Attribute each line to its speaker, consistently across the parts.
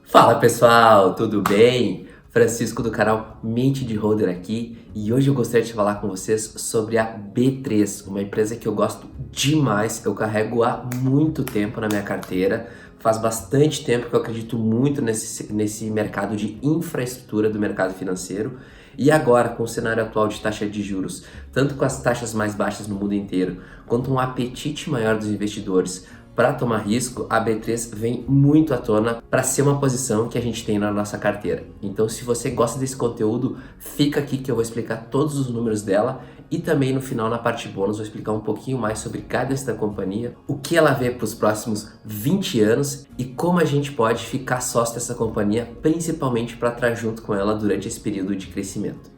Speaker 1: Fala pessoal, tudo bem? Francisco do canal Mente de Holder aqui e hoje eu gostaria de falar com vocês sobre a B3, uma empresa que eu gosto demais, eu carrego há muito tempo na minha carteira, faz bastante tempo que eu acredito muito nesse mercado de infraestrutura do mercado financeiro e agora com o cenário atual de taxa de juros, tanto com as taxas mais baixas no mundo inteiro, quanto um apetite maior dos investidores para tomar risco, a B3 vem muito à tona para ser uma posição que a gente tem na nossa carteira. Então, se você gosta desse conteúdo, fica aqui que eu vou explicar todos os números dela e também no final, na parte bônus, vou explicar um pouquinho mais sobre cada esta companhia, o que ela vê para os próximos 20 anos e como a gente pode ficar sócio dessa companhia, principalmente para estar junto com ela durante esse período de crescimento.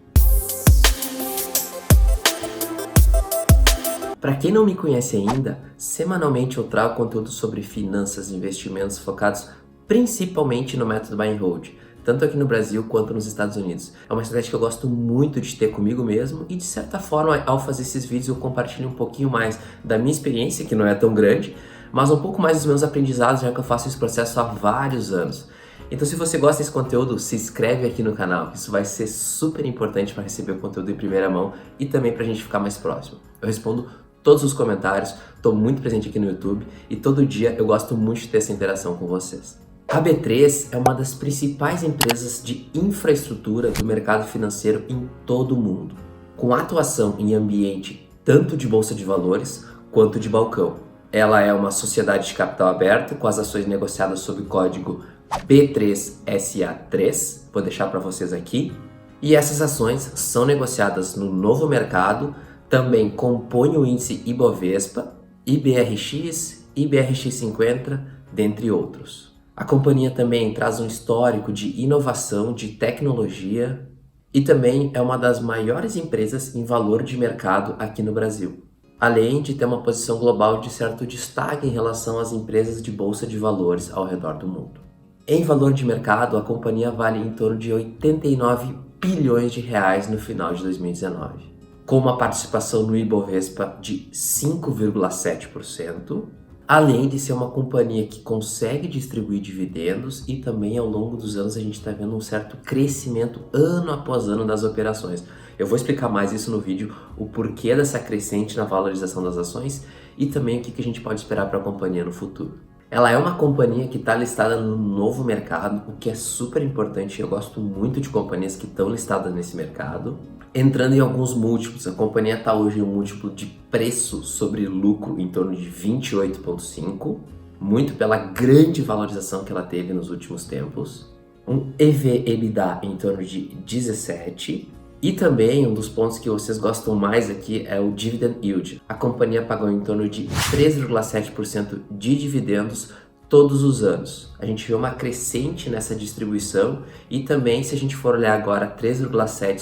Speaker 1: Para quem não me conhece ainda, semanalmente eu trago conteúdo sobre finanças e investimentos focados principalmente no método Buy and Hold, tanto aqui no Brasil quanto nos Estados Unidos. É uma estratégia que eu gosto muito de ter comigo mesmo e de certa forma ao fazer esses vídeos eu compartilho um pouquinho mais da minha experiência, que não é tão grande, mas um pouco mais dos meus aprendizados, já que eu faço esse processo há vários anos. Então se você gosta desse conteúdo, se inscreve aqui no canal, isso vai ser super importante para receber o conteúdo em primeira mão e também para a gente ficar mais próximo. Eu respondo todos os comentários, estou muito presente aqui no YouTube e todo dia eu gosto muito de ter essa interação com vocês. A B3 é uma das principais empresas de infraestrutura do mercado financeiro em todo o mundo, com atuação em ambiente tanto de bolsa de valores quanto de balcão. Ela é uma sociedade de capital aberto com as ações negociadas sob o código B3SA3, vou deixar para vocês aqui, e essas ações são negociadas no novo mercado. Também compõe o índice Ibovespa, IBRX, IBRX50, dentre outros. A companhia também traz um histórico de inovação, de tecnologia e também é uma das maiores empresas em valor de mercado aqui no Brasil, além de ter uma posição global de certo destaque em relação às empresas de bolsa de valores ao redor do mundo. Em valor de mercado, a companhia vale em torno de 89 bilhões de reais no final de 2019. Com uma participação no Ibovespa de 5,7%, além de ser uma companhia que consegue distribuir dividendos e também ao longo dos anos a gente está vendo um certo crescimento ano após ano das operações. Eu vou explicar mais isso no vídeo, o porquê dessa crescente na valorização das ações e também o que a gente pode esperar para a companhia no futuro. Ela é uma companhia que está listada no novo mercado, o que é super importante. Eu gosto muito de companhias que estão listadas nesse mercado. Entrando em alguns múltiplos, a companhia está hoje em um múltiplo de preço sobre lucro em torno de 28,5, muito pela grande valorização que ela teve nos últimos tempos. Um EV/EBITDA em torno de 17. E também um dos pontos que vocês gostam mais aqui é o Dividend Yield. A companhia pagou em torno de 3,7% de dividendos todos os anos. A gente vê uma crescente nessa distribuição e também, se a gente for olhar agora 3,7%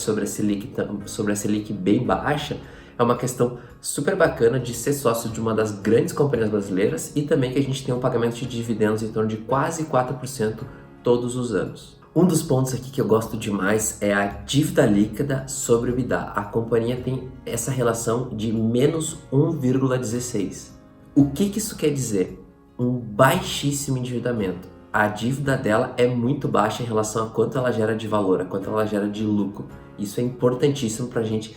Speaker 1: sobre a Selic bem baixa, é uma questão super bacana de ser sócio de uma das grandes companhias brasileiras e também que a gente tem um pagamento de dividendos em torno de quase 4% todos os anos. Um dos pontos aqui que eu gosto demais é a dívida líquida sobre o EBITDA. A companhia tem essa relação de menos 1,16. O que isso quer dizer? Um baixíssimo endividamento. A dívida dela é muito baixa em relação a quanto ela gera de valor, a quanto ela gera de lucro. Isso é importantíssimo pra gente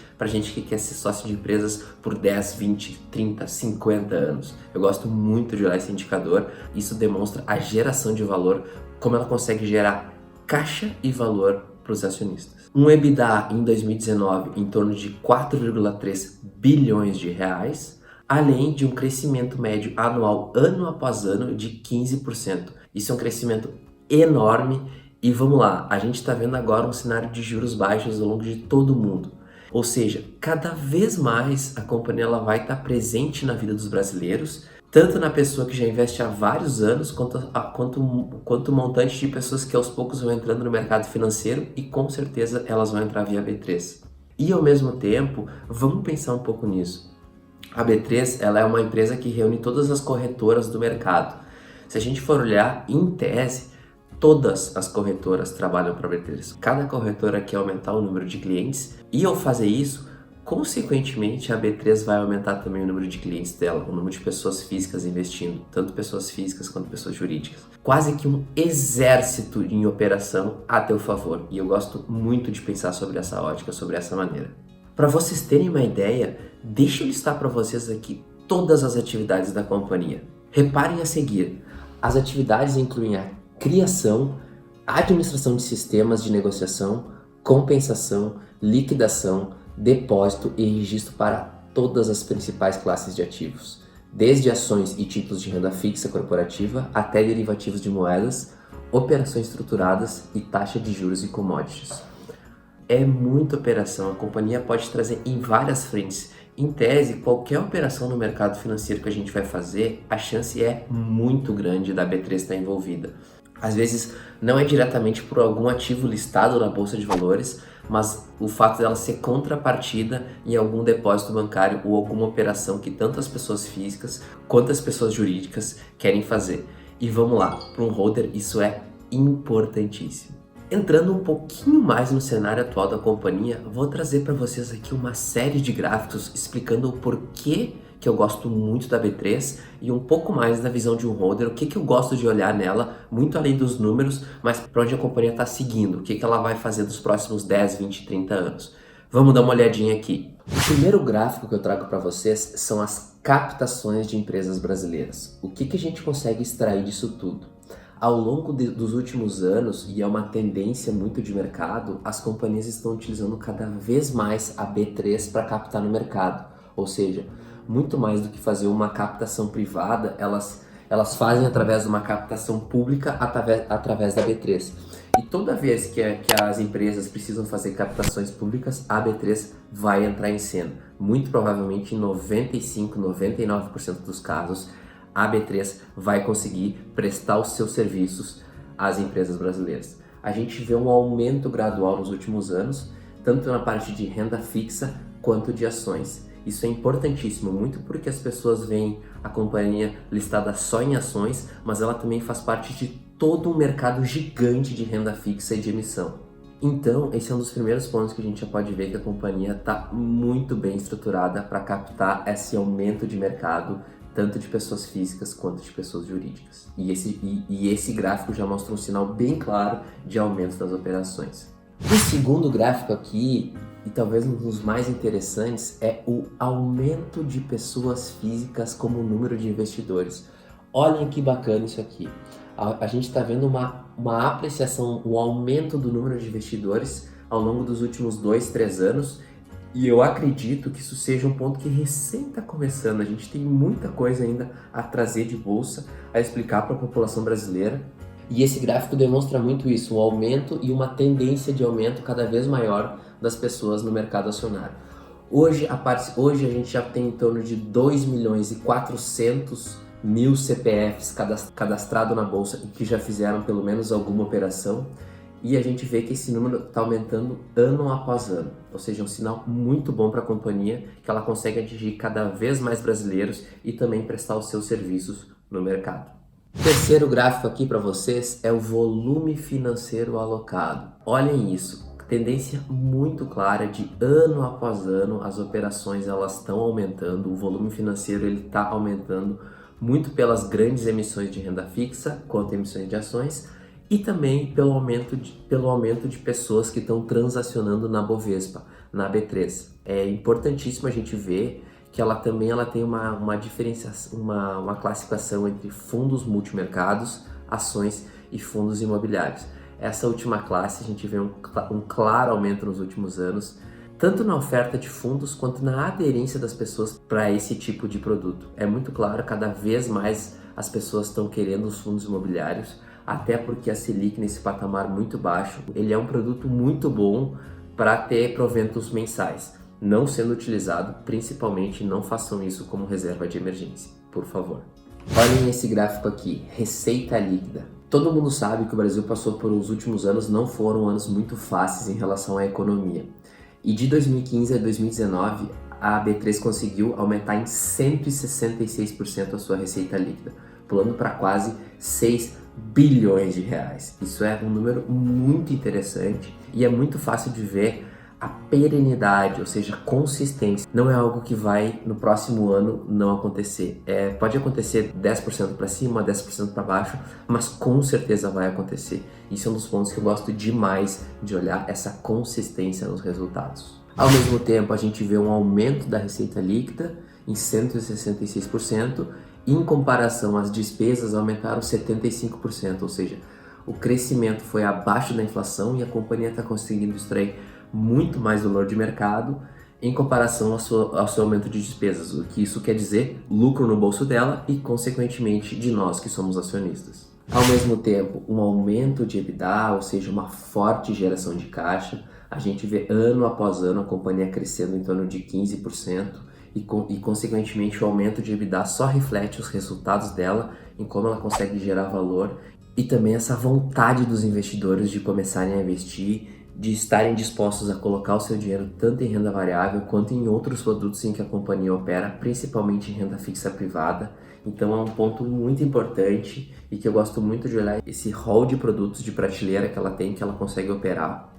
Speaker 1: que quer ser sócio de empresas por 10, 20, 30, 50 anos. Eu gosto muito de olhar esse indicador. Isso demonstra a geração de valor, como ela consegue gerar caixa e valor para os acionistas. Um EBITDA em 2019 em torno de 4,3 bilhões de reais, além de um crescimento médio anual, ano após ano, de 15%. Isso é um crescimento enorme e vamos lá, a gente está vendo agora um cenário de juros baixos ao longo de todo o mundo. Ou seja, cada vez mais a companhia ela vai estar presente na vida dos brasileiros, tanto na pessoa que já investe há vários anos, quanto o montante de pessoas que aos poucos vão entrando no mercado financeiro e com certeza elas vão entrar via B3. E ao mesmo tempo, vamos pensar um pouco nisso. A B3 ela é uma empresa que reúne todas as corretoras do mercado. Se a gente for olhar, em tese, todas as corretoras trabalham para a B3. Cada corretora quer aumentar o número de clientes e ao fazer isso, Consequentemente, a B3 vai aumentar também o número de clientes dela, o número de pessoas físicas investindo, tanto pessoas físicas quanto pessoas jurídicas. Quase que um exército em operação a teu favor. E eu gosto muito de pensar sobre essa ótica, sobre essa maneira. Para vocês terem uma ideia, deixa eu listar para vocês aqui todas as atividades da companhia. Reparem a seguir. As atividades incluem a criação, administração de sistemas de negociação, compensação, liquidação, depósito e registro para todas as principais classes de ativos, desde ações e títulos de renda fixa corporativa até derivativos de moedas, operações estruturadas e taxa de juros e commodities. É muita operação, a companhia pode trazer em várias frentes. Em tese, qualquer operação no mercado financeiro que a gente vai fazer, a chance é muito grande da B3 estar envolvida. Às vezes não é diretamente por algum ativo listado na Bolsa de Valores, mas o fato dela ser contrapartida em algum depósito bancário ou alguma operação que tanto as pessoas físicas quanto as pessoas jurídicas querem fazer. E vamos lá, para um holder isso é importantíssimo. Entrando um pouquinho mais no cenário atual da companhia, vou trazer para vocês aqui uma série de gráficos explicando o porquê que eu gosto muito da B3 e um pouco mais da visão de um holder, o que eu gosto de olhar nela, muito além dos números, mas para onde a companhia está seguindo, o que ela vai fazer nos próximos 10, 20, 30 anos. Vamos dar uma olhadinha aqui. O primeiro gráfico que eu trago para vocês são as captações de empresas brasileiras. O que a gente consegue extrair disso tudo? Ao longo dos últimos anos, e é uma tendência muito de mercado, as companhias estão utilizando cada vez mais a B3 para captar no mercado. Ou seja, muito mais do que fazer uma captação privada, elas fazem através de uma captação pública através da B3. E toda vez que as empresas precisam fazer captações públicas, a B3 vai entrar em cena. Muito provavelmente em 95, 99% dos casos, a B3 vai conseguir prestar os seus serviços às empresas brasileiras. A gente vê um aumento gradual nos últimos anos, tanto na parte de renda fixa quanto de ações. Isso é importantíssimo, muito porque as pessoas veem a companhia listada só em ações, mas ela também faz parte de todo um mercado gigante de renda fixa e de emissão. Então, esse é um dos primeiros pontos que a gente já pode ver que a companhia está muito bem estruturada para captar esse aumento de mercado, tanto de pessoas físicas quanto de pessoas jurídicas. E esse gráfico já mostra um sinal bem claro de aumento das operações. O segundo gráfico aqui, e talvez um dos mais interessantes, é o aumento de pessoas físicas como número de investidores. Olhem que bacana isso aqui. A gente está vendo uma apreciação, um aumento do número de investidores ao longo dos últimos 2, 3 anos, e eu acredito que isso seja um ponto que recém está começando. A gente tem muita coisa ainda a trazer de bolsa, a explicar para a população brasileira. E esse gráfico demonstra muito isso, um aumento e uma tendência de aumento cada vez maior das pessoas no mercado acionário. Hoje a gente já tem em torno de 2.400.000 CPFs cadastrados na bolsa e que já fizeram pelo menos alguma operação. E a gente vê que esse número está aumentando ano após ano, ou seja, um sinal muito bom para a companhia, que ela consegue atingir cada vez mais brasileiros e também prestar os seus serviços no mercado. O terceiro gráfico aqui para vocês é o volume financeiro alocado. Olhem isso, tendência muito clara de ano após ano, as operações elas estão aumentando, o volume financeiro ele está aumentando muito pelas grandes emissões de renda fixa quanto emissões de ações, e também pelo aumento de pessoas que estão transacionando na Bovespa, na B3. É importantíssimo a gente ver que ela tem uma diferenciação, uma classificação entre fundos multimercados, ações e fundos imobiliários. Essa última classe a gente vê um claro aumento nos últimos anos, tanto na oferta de fundos quanto na aderência das pessoas para esse tipo de produto. É muito claro, cada vez mais as pessoas estão querendo os fundos imobiliários, até porque a Selic nesse patamar muito baixo, ele é um produto muito bom para ter proventos mensais, não sendo utilizado, principalmente não façam isso como reserva de emergência, por favor. Olhem esse gráfico aqui, receita líquida. Todo mundo sabe que o Brasil passou por os últimos anos, não foram anos muito fáceis em relação à economia. E de 2015 a 2019, a B3 conseguiu aumentar em 166% a sua receita líquida, pulando para quase 6 bilhões de reais. Isso é um número muito interessante e é muito fácil de ver A perenidade, ou seja, consistência, não é algo que vai no próximo ano não acontecer. Pode acontecer 10% para cima, 10% para baixo, mas com certeza vai acontecer. Isso é um dos pontos que eu gosto demais de olhar, essa consistência nos resultados. Ao mesmo tempo, a gente vê um aumento da receita líquida em 166%, e em comparação às despesas aumentaram 75%, ou seja, o crescimento foi abaixo da inflação e a companhia está conseguindo extrair muito mais valor de mercado em comparação ao seu aumento de despesas, o que isso quer dizer lucro no bolso dela e, consequentemente, de nós que somos acionistas. Ao mesmo tempo, um aumento de EBITDA, ou seja, uma forte geração de caixa, a gente vê ano após ano a companhia crescendo em torno de 15%, e consequentemente o aumento de EBITDA só reflete os resultados dela em como ela consegue gerar valor e também essa vontade dos investidores de começarem a investir, de estarem dispostos a colocar o seu dinheiro tanto em renda variável quanto em outros produtos em que a companhia opera, principalmente em renda fixa privada. Então é um ponto muito importante e que eu gosto muito de olhar esse hall de produtos de prateleira que ela tem, que ela consegue operar,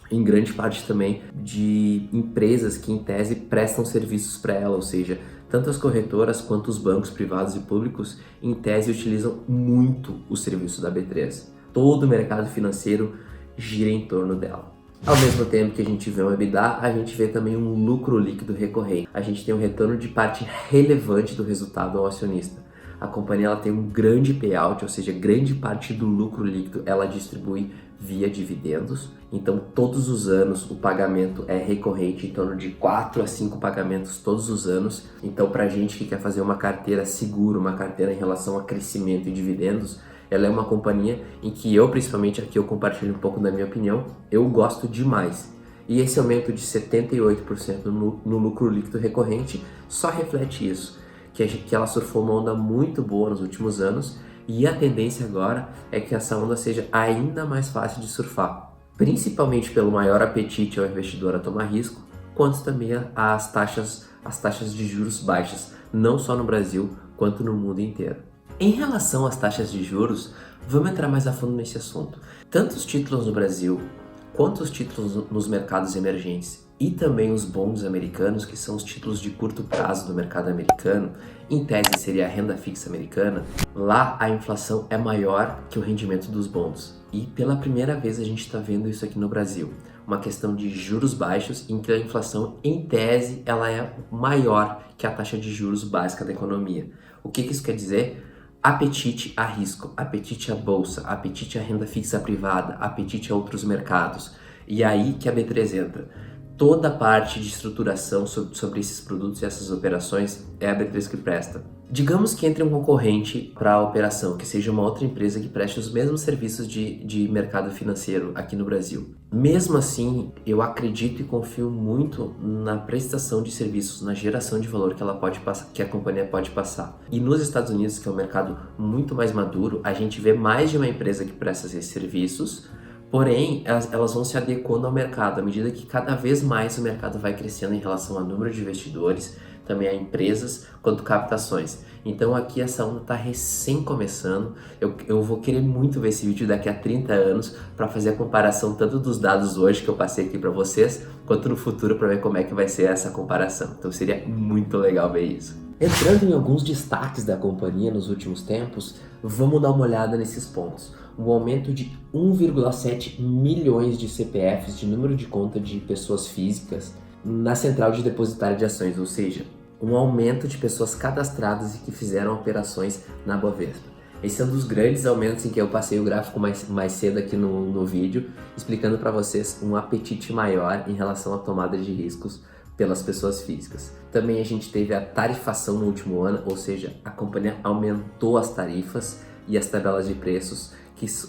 Speaker 1: em grande parte também de empresas que em tese prestam serviços para ela, ou seja, tanto as corretoras quanto os bancos privados e públicos em tese utilizam muito o serviço da B3. Todo o mercado financeiro gira em torno dela. Ao mesmo tempo que a gente vê um EBITDA, a gente vê também um lucro líquido recorrente. A gente tem um retorno de parte relevante do resultado ao acionista. A companhia ela tem um grande payout, ou seja, grande parte do lucro líquido ela distribui via dividendos. Então, todos os anos o pagamento é recorrente, em torno de 4 a 5 pagamentos todos os anos. Então, para a gente que quer fazer uma carteira segura, uma carteira em relação a crescimento e dividendos, ela é uma companhia em que eu, principalmente aqui, eu compartilho um pouco da minha opinião, eu gosto demais. E esse aumento de 78% no lucro líquido recorrente só reflete isso, que ela surfou uma onda muito boa nos últimos anos e a tendência agora é que essa onda seja ainda mais fácil de surfar, principalmente pelo maior apetite ao investidor a tomar risco, quanto também as taxas de juros baixas, não só no Brasil, quanto no mundo inteiro. Em relação às taxas de juros, vamos entrar mais a fundo nesse assunto. Tanto os títulos no Brasil, quanto os títulos nos mercados emergentes e também os bonds americanos, que são os títulos de curto prazo do mercado americano, em tese seria a renda fixa americana, lá a inflação é maior que o rendimento dos bonds. E pela primeira vez a gente está vendo isso aqui no Brasil. Uma questão de juros baixos em que a inflação, em tese, ela é maior que a taxa de juros básica da economia. O que isso quer dizer? Apetite a risco, apetite à bolsa, apetite à renda fixa privada, apetite a outros mercados. E aí que a B3 entra. Toda a parte de estruturação sobre esses produtos e essas operações é a B3 que presta. Digamos que entre um concorrente para a operação, que seja uma outra empresa que preste os mesmos serviços de mercado financeiro aqui no Brasil. Mesmo assim, eu acredito e confio muito na prestação de serviços, na geração de valor que ela pode passar, que a companhia pode passar. E nos Estados Unidos, que é um mercado muito mais maduro, a gente vê mais de uma empresa que presta esses serviços. Porém, elas vão se adequando ao mercado, à medida que cada vez mais o mercado vai crescendo em relação ao número de investidores, também a empresas, quanto captações. Então aqui essa onda está recém começando, eu vou querer muito ver esse vídeo daqui a 30 anos para fazer a comparação tanto dos dados hoje que eu passei aqui para vocês, quanto no futuro para ver como é que vai ser essa comparação. Então seria muito legal ver isso. Entrando em alguns destaques da companhia nos últimos tempos, vamos dar uma olhada nesses pontos. Um aumento de 1,7 milhões de CPFs, de número de conta de pessoas físicas, na central de depositária de ações, ou seja, um aumento de pessoas cadastradas e que fizeram operações na Bovespa. Esse é um dos grandes aumentos em que eu passei o gráfico mais cedo aqui no vídeo, explicando para vocês um apetite maior em relação à tomada de riscos pelas pessoas físicas. Também a gente teve a tarifação no último ano, ou seja, a companhia aumentou as tarifas e as tabelas de preços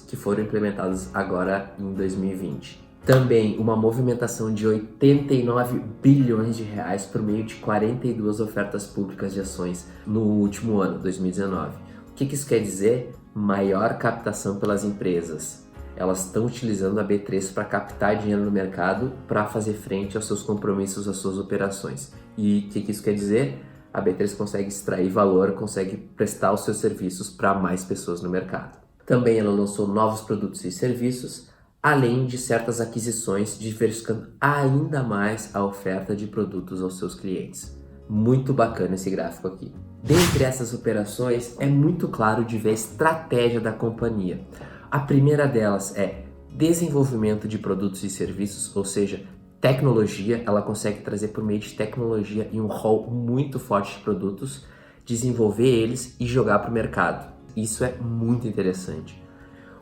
Speaker 1: que foram implementadas agora em 2020. Também uma movimentação de 89 bilhões de reais por meio de 42 ofertas públicas de ações no último ano, 2019. O que isso quer dizer? Maior captação pelas empresas. Elas estão utilizando a B3 para captar dinheiro no mercado para fazer frente aos seus compromissos, às suas operações. E o que isso quer dizer? A B3 consegue extrair valor, consegue prestar os seus serviços para mais pessoas no mercado. Também ela lançou novos produtos e serviços, além de certas aquisições, diversificando ainda mais a oferta de produtos aos seus clientes. Muito bacana esse gráfico aqui. Dentre essas operações, é muito claro de ver a estratégia da companhia. A primeira delas é desenvolvimento de produtos e serviços, ou seja, tecnologia. Ela consegue trazer por meio de tecnologia e um rol muito forte de produtos, desenvolver eles e jogar para o mercado. Isso é muito interessante.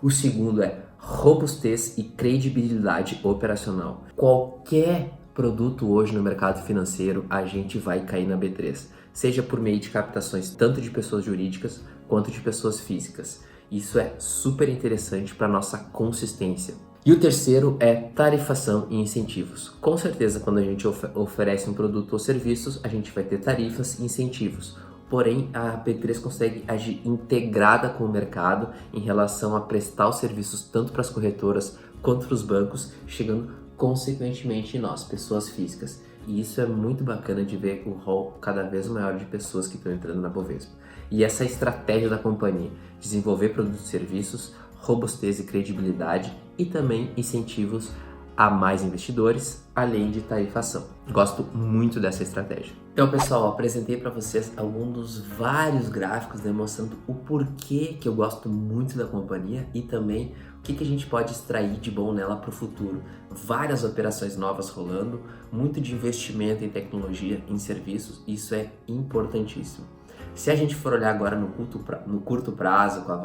Speaker 1: O segundo é robustez e credibilidade operacional. Qualquer produto hoje no mercado financeiro, a gente vai cair na B3, seja por meio de captações tanto de pessoas jurídicas quanto de pessoas físicas. Isso é super interessante para nossa consistência. E o terceiro é tarifação e incentivos. Com certeza, quando a gente oferece um produto ou serviços, a gente vai ter tarifas e incentivos. Porém, a B3 consegue agir integrada com o mercado em relação a prestar os serviços tanto para as corretoras quanto para os bancos, chegando consequentemente em nós, pessoas físicas. E isso é muito bacana de ver o rol cada vez maior de pessoas que estão entrando na Bovespa. E essa estratégia da companhia, desenvolver produtos e serviços, robustez e credibilidade e também incentivos a mais investidores, além de tarifação. Gosto muito dessa estratégia. Então, pessoal, apresentei para vocês alguns dos vários gráficos demonstrando o porquê que eu gosto muito da companhia e também o que a gente pode extrair de bom nela para o futuro. Várias operações novas rolando, muito de investimento em tecnologia, em serviços, isso é importantíssimo. Se a gente for olhar agora no curto prazo, com a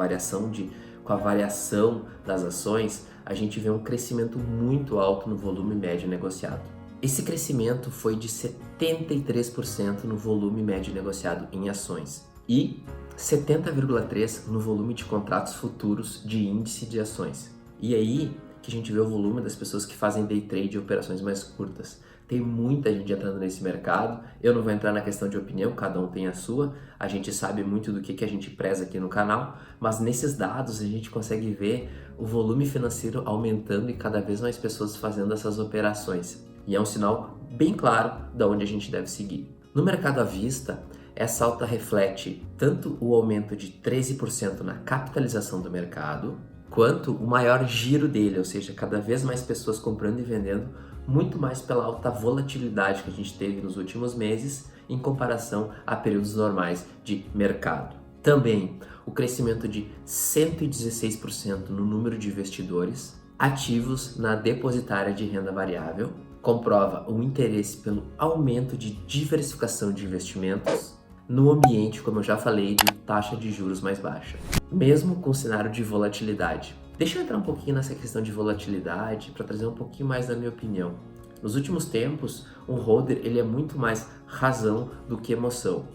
Speaker 1: variação das ações, a gente vê um crescimento muito alto no volume médio negociado. Esse crescimento foi de 73% no volume médio negociado em ações e 70,3% no volume de contratos futuros de índice de ações. E aí que a gente vê o volume das pessoas que fazem day trade e operações mais curtas. Tem muita gente entrando nesse mercado. Eu não vou entrar na questão de opinião, cada um tem a sua. A gente sabe muito do que a gente preza aqui no canal, mas nesses dados a gente consegue ver o volume financeiro aumentando e cada vez mais pessoas fazendo essas operações. E é um sinal bem claro de onde a gente deve seguir. No mercado à vista, essa alta reflete tanto o aumento de 13% na capitalização do mercado, quanto o maior giro dele, ou seja, cada vez mais pessoas comprando e vendendo, muito mais pela alta volatilidade que a gente teve nos últimos meses em comparação a períodos normais de mercado. Também o crescimento de 116% no número de investidores ativos na depositária de renda variável, comprova o interesse pelo aumento de diversificação de investimentos no ambiente, como eu já falei, de taxa de juros mais baixa, mesmo com cenário de volatilidade. Deixa eu entrar um pouquinho nessa questão de volatilidade para trazer um pouquinho mais da minha opinião. Nos últimos tempos, um holder ele é muito mais razão do que emoção.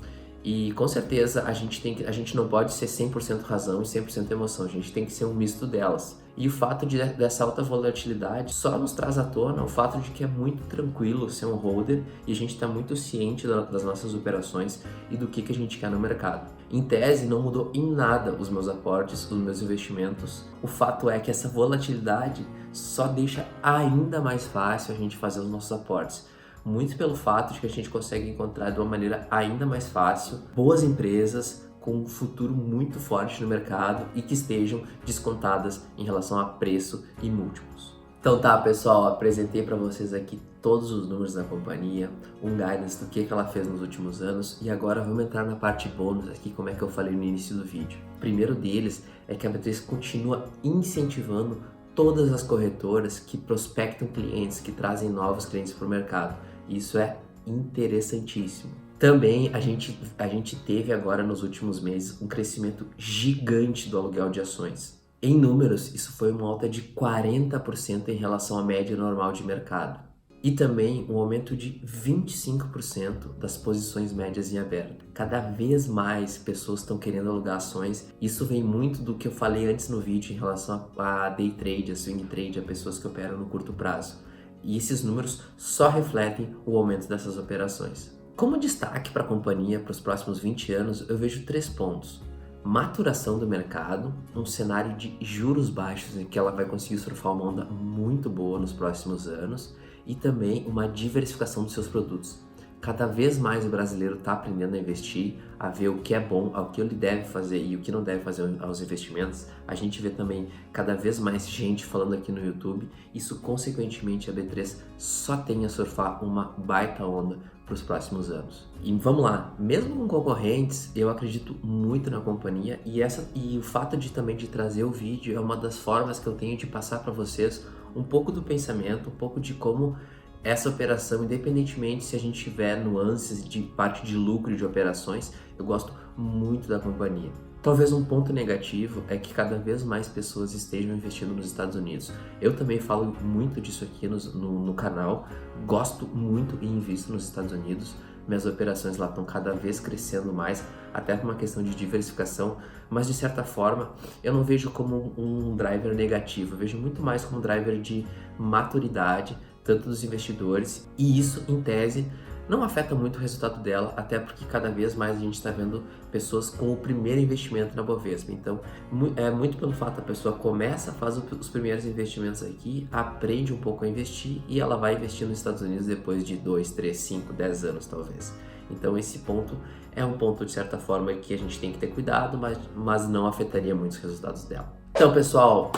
Speaker 1: E com certeza a gente não pode ser 100% razão e 100% emoção, a gente tem que ser um misto delas. E o fato dessa alta volatilidade só nos traz à tona o fato de que é muito tranquilo ser um holder e a gente está muito ciente das nossas operações e do que a gente quer no mercado. Em tese, não mudou em nada os meus aportes, os meus investimentos. O fato é que essa volatilidade só deixa ainda mais fácil a gente fazer os nossos aportes. Muito pelo fato de que a gente consegue encontrar de uma maneira ainda mais fácil boas empresas com um futuro muito forte no mercado e que estejam descontadas em relação a preço e múltiplos. Então tá, pessoal, apresentei para vocês aqui todos os números da companhia, um guidance do que ela fez nos últimos anos e agora vamos entrar na parte bônus aqui, como é que eu falei no início do vídeo. O primeiro deles é que a B3 continua incentivando todas as corretoras que prospectam clientes, que trazem novos clientes para o mercado. Isso é interessantíssimo. Também a gente teve agora nos últimos meses um crescimento gigante do aluguel de ações. Em números, isso foi uma alta de 40% em relação à média normal de mercado. E também um aumento de 25% das posições médias em aberto. Cada vez mais pessoas estão querendo alugar ações. Isso vem muito do que eu falei antes no vídeo em relação a day trade, a swing trade, a pessoas que operam no curto prazo. E esses números só refletem o aumento dessas operações. Como destaque para a companhia para os próximos 20 anos, eu vejo 3 pontos. Maturação do mercado, um cenário de juros baixos em que ela vai conseguir surfar uma onda muito boa nos próximos anos e também uma diversificação dos seus produtos. Cada vez mais o brasileiro está aprendendo a investir, a ver o que é bom, o que ele deve fazer e o que não deve fazer aos investimentos. A gente vê também cada vez mais gente falando aqui no YouTube. Isso, consequentemente, a B3 só tem a surfar uma baita onda para os próximos anos. E vamos lá, mesmo com concorrentes, eu acredito muito na companhia e o fato também de trazer o vídeo é uma das formas que eu tenho de passar para vocês um pouco do pensamento, um pouco de como essa operação, independentemente se a gente tiver nuances de parte de lucro de operações, eu gosto muito da companhia. Talvez um ponto negativo é que cada vez mais pessoas estejam investindo nos Estados Unidos. Eu também falo muito disso aqui no canal, gosto muito e invisto nos Estados Unidos. Minhas operações lá estão cada vez crescendo mais, até por uma questão de diversificação, mas de certa forma eu não vejo como um driver negativo, eu vejo muito mais como um driver de maturidade, tanto dos investidores, e isso, em tese, não afeta muito o resultado dela, até porque cada vez mais a gente está vendo pessoas com o primeiro investimento na Bovespa. Então, é muito pelo fato a pessoa começa, faz os primeiros investimentos aqui, aprende um pouco a investir e ela vai investir nos Estados Unidos depois de 2, 3, 5, 10 anos talvez. Então esse ponto é um ponto de certa forma que a gente tem que ter cuidado, mas não afetaria muito os resultados dela. Então, pessoal,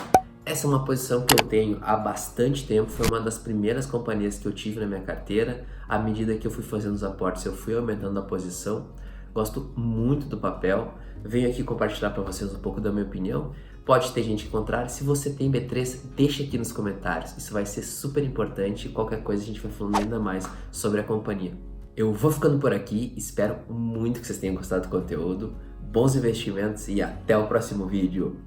Speaker 1: essa é uma posição que eu tenho há bastante tempo, foi uma das primeiras companhias que eu tive na minha carteira. À medida que eu fui fazendo os aportes, eu fui aumentando a posição. Gosto muito do papel. Venho aqui compartilhar para vocês um pouco da minha opinião. Pode ter gente contrária. Se você tem B3, deixa aqui nos comentários. Isso vai ser super importante e qualquer coisa a gente vai falando ainda mais sobre a companhia. Eu vou ficando por aqui. Espero muito que vocês tenham gostado do conteúdo. Bons investimentos e até o próximo vídeo.